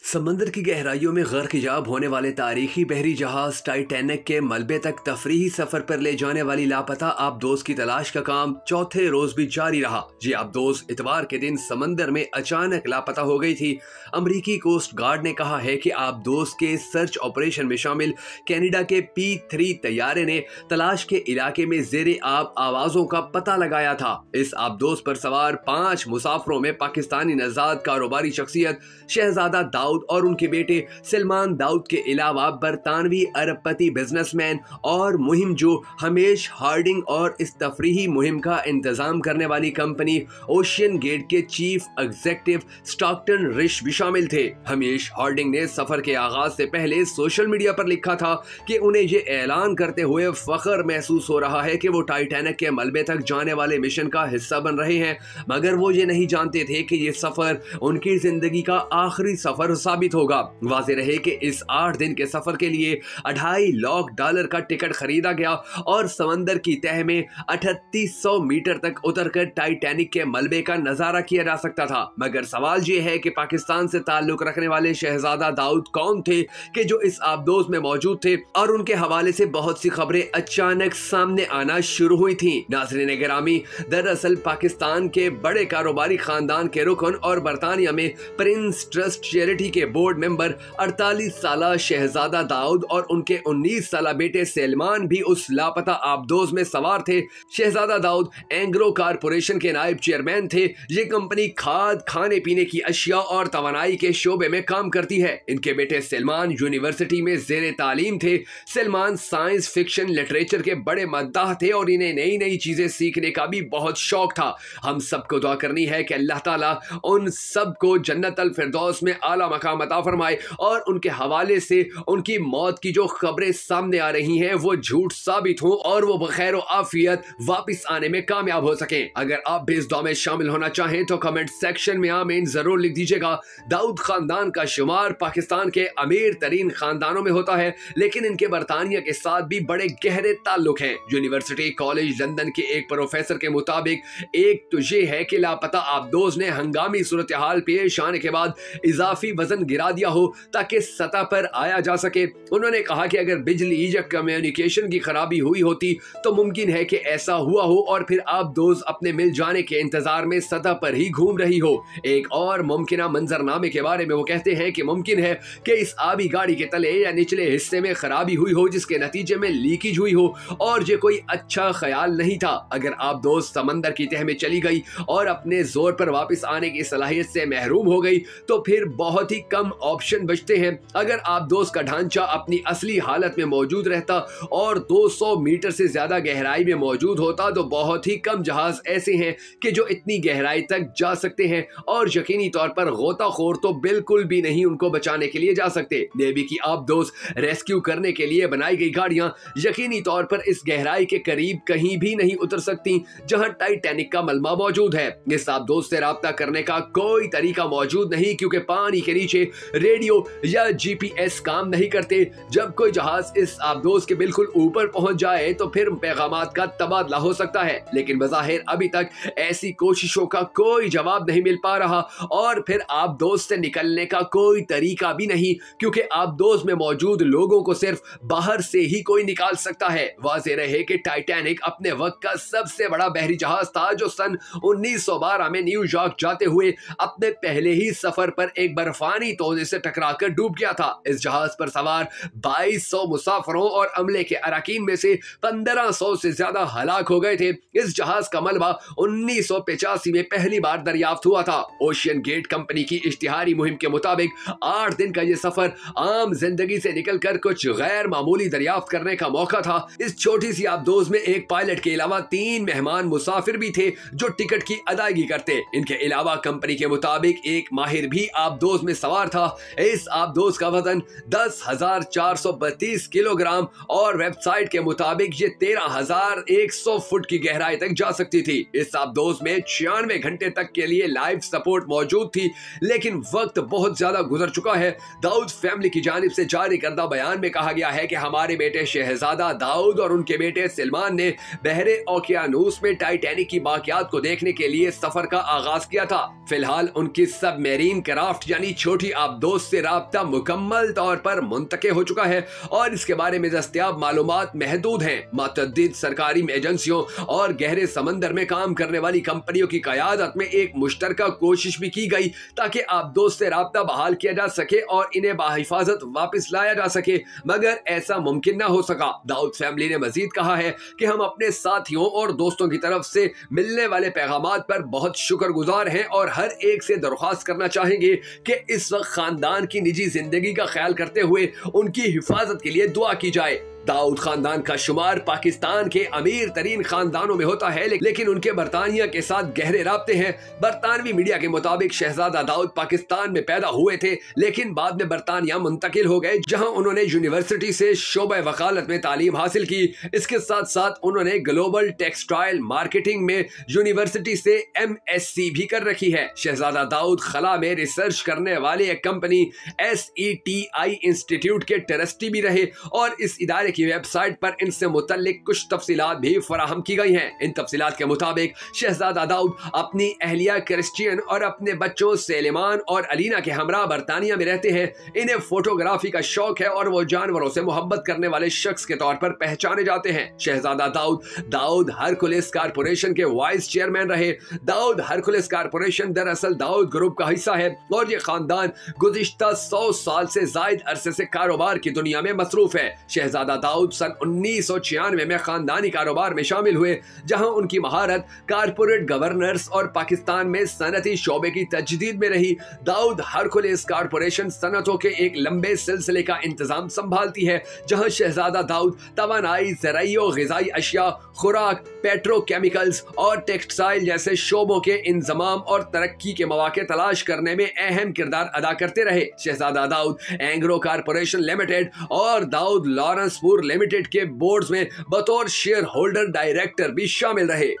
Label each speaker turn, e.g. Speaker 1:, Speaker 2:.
Speaker 1: समंदर की गहराइयों में गर्क-ए-जाब होने वाले तारीखी बहरी जहाज टाइटैनिक के मलबे तक तफरीही सफर पर ले जाने वाली लापता आबदोज की तलाश का काम चौथे रोज भी जारी रहा। जी आबदोज इतवार के दिन समंदर में अचानक लापता हो गई थी। अमरीकी कोस्ट गार्ड ने कहा है कि आबदोज के सर्च ऑपरेशन में शामिल कनाडा के P-3 तैयारे ने तलाश के इलाके में जेरे आब आवाजों का पता लगाया था। इस आबदोज पर सवार 5 मुसाफरों में पाकिस्तानी नजाद कारोबारी शख्सियत शहजादा दाऊद और उनके बेटे सलमान दाऊद के अलावा बरतानवी अरबपति बिजनेसमैन और मुहिम जो हमेश हार्डिंग और इस तफरीही मुहिम का इंतजाम करने वाली कंपनी ओशियन गेट के चीफ एग्जीक्यूटिव स्टॉकटन रिश भी शामिल थे। हमेश हार्डिंग ने सफर के आगाज से पहले सोशल मीडिया पर लिखा था कि उन्हें ये ऐलान करते हुए फख्र महसूस हो रहा है कि वो टाइटैनिक के मलबे तक जाने वाले मिशन का हिस्सा बन रहे हैं, मगर वो ये नहीं जानते थे कि ये सफर उनकी जिंदगी का आखिरी सफर साबित होगा। वाज़ेह रहे कि इस 8 दिन के सफर के लिए $2.5 लाख का टिकट खरीदा गया और समंदर की तह में 3800 मीटर तक उतरकर टाइटैनिक के मलबे का नजारा किया जा सकता था। मगर सवाल ये है कि पाकिस्तान से ताल्लुक रखने वाले शहजादा दाऊद कौन थे कि जो इस आबदोज में मौजूद थे और उनके हवाले से बहुत सी खबरें अचानक सामने आना शुरू हुई थी। नाज़रीन गिरामी, दरअसल पाकिस्तान के बड़े कारोबारी खानदान के रुकन और बरतानिया में प्रिंस ट्रस्ट चैरिटी के बोर्ड मेंबर 48 साला शहजादा दाऊद और उनके 19 साला बेटे सलमान भी उस लापता आबदोज में सवार थे। शहजादा दाऊद एंग्रो कारपोरेशन के नायब चेयरमैन थे। ये कंपनी खाद, खाने पीने की अशिया और तवानाई के शोबे में काम करती है। इनके बेटे सलमान यूनिवर्सिटी में जेरे तालीम थे। सलमान साइंस फिक्शन लिटरेचर के बड़े मद्दाह थे और इन्हें नई नई चीजें सीखने का भी बहुत शौक था। हम सबको दुआ करनी है कि अल्लाह ताला उन सबको जन्नत अल फिरदौस में आला मकाम अता फरमाए और उनके हवाले से उनकी मौत की जो खबरें सामने आ रही हैं वो झूठ साबित हो और वो बखैर आफियत वापस आने में कामयाब हो सके। अगर आप भी इस दुआ में शामिल होना चाहें तो कमेंट सेक्शन में आमीन जरूर लिख दीजिएगा। दाऊद खानदान का शुमार पाकिस्तान के अमीर तरीन खानदानों में होता है, लेकिन इनके बरतानिया के साथ भी बड़े गहरे ताल्लुक हैं। यूनिवर्सिटी कॉलेज लंदन के एक प्रोफेसर के मुताबिक एक तो ये है कि लापता आबदोज ने हंगामी सूरत हाल पेश आने के बाद इजाफी वजन गिरा दिया हो ताकि सतह पर आया जा सके। उन्होंने कहा कि अगर बिजली या कम्युनिकेशन की खराबी हुई होती तो मुमकिन है कि ऐसा हुआ हो और फिर आबदोज अपने मिल जाने के इंतजार में सतह पर ही घूम रही हो। एक और मुमकिना मंजरनामे के बारे में वो कहते हैं कि मुमकिन है कि इस आबी गाड़ी के तले या निचले हिस्से में खराबी हुई हो जिसके नतीजे में लीकेज हुई हो और ये कोई अच्छा ख्याल नहीं था। अगर आबदोज समंदर की तह में चली गई और अपने जोर पर वापस आने की सलाहियत से महरूम हो गई तो फिर बहुत ही कम ऑप्शन बचते हैं। अगर आबदोज का ढांचा अपनी असली हालत में मौजूद रहता और 200 मीटर से ज्यादा गहराई में मौजूद होता तो बहुत ही कम जहाज ऐसे हैं कि जो इतनी गहराई तक जा सकते हैं और यकीनी तौर पर गोताखोर तो बिल्कुल भी नहीं उनको बचाने के लिए जा सकते। नेवी की आबदोज रेस्क्यू करने के लिए बनाई गई गाड़ियां यकीनी तौर पर इस गहराई के करीब कहीं भी नहीं उतर सकती जहां टाइटैनिक का मलबा मौजूद है। इस आबदोज से राब्ता करने का कोई तरीका मौजूद नहीं क्योंकि पानी के नीचे रेडियो या GPS काम नहीं करते। जब कोई जहाज इस आबदोज के बिल्कुल ऊपर पहुंच जाए तो फिर पैगामात का तबादला हो सकता है, लेकिन बज़ाहिर अभी तक ऐसी कोशिशों का कोई जवाब नहीं मिल पा रहा और फिर आबदोज से निकलने का कोई तरीका भी नहीं क्योंकि आबदोज में मौजूद लोगों को सिर्फ बाहर से ही कोई निकाल सकता है। वाज़ेह रहे कि टाइटैनिक अपने वक्त का सबसे बड़ा बहरी जहाज था जो सन 1912 में न्यूयॉर्क जाते हुए अपने पहले ही सफर पर एक बर्फानी तोड़े से टकराकर डूब गया था। इस जहाज पर सवार 2200 मुसाफरों और अमले के अरकान में से 1500 से ज्यादा हलाक हो गए थे। इस जहाज का मलबा 1985 में पहली बार दरियाफ्त हुआ था। ओशियन गेट कंपनी की इश्तिहारी मुहिम के मुताबिक 8 दिन का यह सफर आम जिंदगी से निकलकर कुछ गैर मामूली दरियाफ्त करने का मौका था। इस छोटी सी आबदोज में एक पायलट के अलावा 3 मेहमान मुसाफिर भी थे जो टिकट की अदायगी करते। इनके अलावा कंपनी के मुताबिक एक माहिर भी आबदोज में सवार था। इस आबदोज का वजन 10,432 किलोग्राम और वेबसाइट के मुताबिक ये 13,100 फुट की गहराई तक जा सकती थी। इस आबदोज में 96 घंटे तक के लिए लाइफ सपोर्ट मौजूद थी, लेकिन वक्त बहुत ज्यादा गुजर चुका है। दाऊद फैमिली की जानिब से जारी करदा बयान में कहा गया है कि हमारे बेटे शहजादा दाऊद और उनके बेटे सलमान ने बहरे ओकियानूस में टाइटैनिक की बाकियात को देखने के लिए सफर का आगाज किया था। फिलहाल उनकी सबमरीन क्राफ्ट यानी छोटी छोटी आबदोज से राब्ता मुकम्मल तौर पर मुंतके हो चुका है और इसके बारे में दस्तयाब मालूमात महदूद हैं। मुतअद्दिद सरकारी एजेंसियों और गहरे समंदर में काम करने वाली कंपनियों की क़यादत में एक मुश्तरका कोशिश भी की गई ताकि आबदोज से राब्ता बहाल किया जा सके और इन्हें बाहिफाजत वापस लाया जा सके, मगर ऐसा मुमकिन न हो सका। दाऊद फैमिली ने मजीद कहा है कि हम अपने साथियों और दोस्तों की तरफ से मिलने वाले पैगामात पर बहुत शुक्रगुजार हैं और हर एक से दरख्वास्त करना चाहेंगे कि इस वक्त खानदान की निजी जिंदगी का ख्याल करते हुए उनकी हिफाजत के लिए दुआ की जाए। दाऊद खानदान का शुमार पाकिस्तान के अमीर तरीन खानदानों में होता है, लेकिन उनके बरतानिया के साथ गहरे राब्ते हैं। बरतानवी मीडिया के मुताबिक शहजादा दाऊद पाकिस्तान में पैदा हुए थे, लेकिन बाद में बरतानिया मुंतकिल हो गए, जहां उन्होंने यूनिवर्सिटी से शोबे वकालत में तालीम हासिल की। इसके साथ साथ उन्होंने ग्लोबल टेक्सटाइल मार्केटिंग में यूनिवर्सिटी से MSc भी कर रखी है। शहजादा दाऊद खला में रिसर्च करने वाली एक कंपनी SETI इंस्टीट्यूट के ट्रस्टी भी रहे और इस इदारे की वेबसाइट पर इनसे मुतल्लिक कुछ तफसीलात भी फराहम की गई हैं। इन तफसीलात के मुताबिक शहजादा दाऊद अपनी अहलिया क्रिश्चियन और अपने बच्चों सेलिमान और अलीना के हमरा बरतानिया में रहते हैं। इन्हें फोटोग्राफी का शौक है और वो जानवरों से मोहब्बत करने वाले शख्स के तौर पर पहचाने जाते हैं। शहजादा दाऊद हरकुलिस कारपोरेशन के वाइस चेयरमैन रहे। दाऊद हरकुलिस कारपोरेशन दरअसल दाऊद ग्रुप का हिस्सा है और ये खानदान गुज़िश्ता 100 साल से जायद अरसे से कारोबार की दुनिया में मसरूफ है। शहजादा दाऊद सन 1996 में खानदानी कारोबार में शामिल हुए, जहां उनकी महारत कारपोरेट गवर्नेंस और पाकिस्तान में सनती शोबे की तजदीद में रही। दाऊद हरकुलिस कारपोरेशन सनतों के एक लंबे सिलसिले का इंतजाम संभालती है, जहां शहजादा दाऊद तवानाई, ज़राई और ग़िज़ाई अशिया, खुराक, पेट्रोकेमिकल्स और टेक्सटाइल जैसे शोबों के इंजमाम और तरक्की के मौके तलाश करने में अहम किरदार अदा करते रहे। शहजादा दाऊद एंग्रो कारपोरेशन लिमिटेड और दाऊद लॉरेंस लिमिटेड के बोर्ड्स में बतौर शेयर होल्डर डायरेक्टर भी शामिल रहे।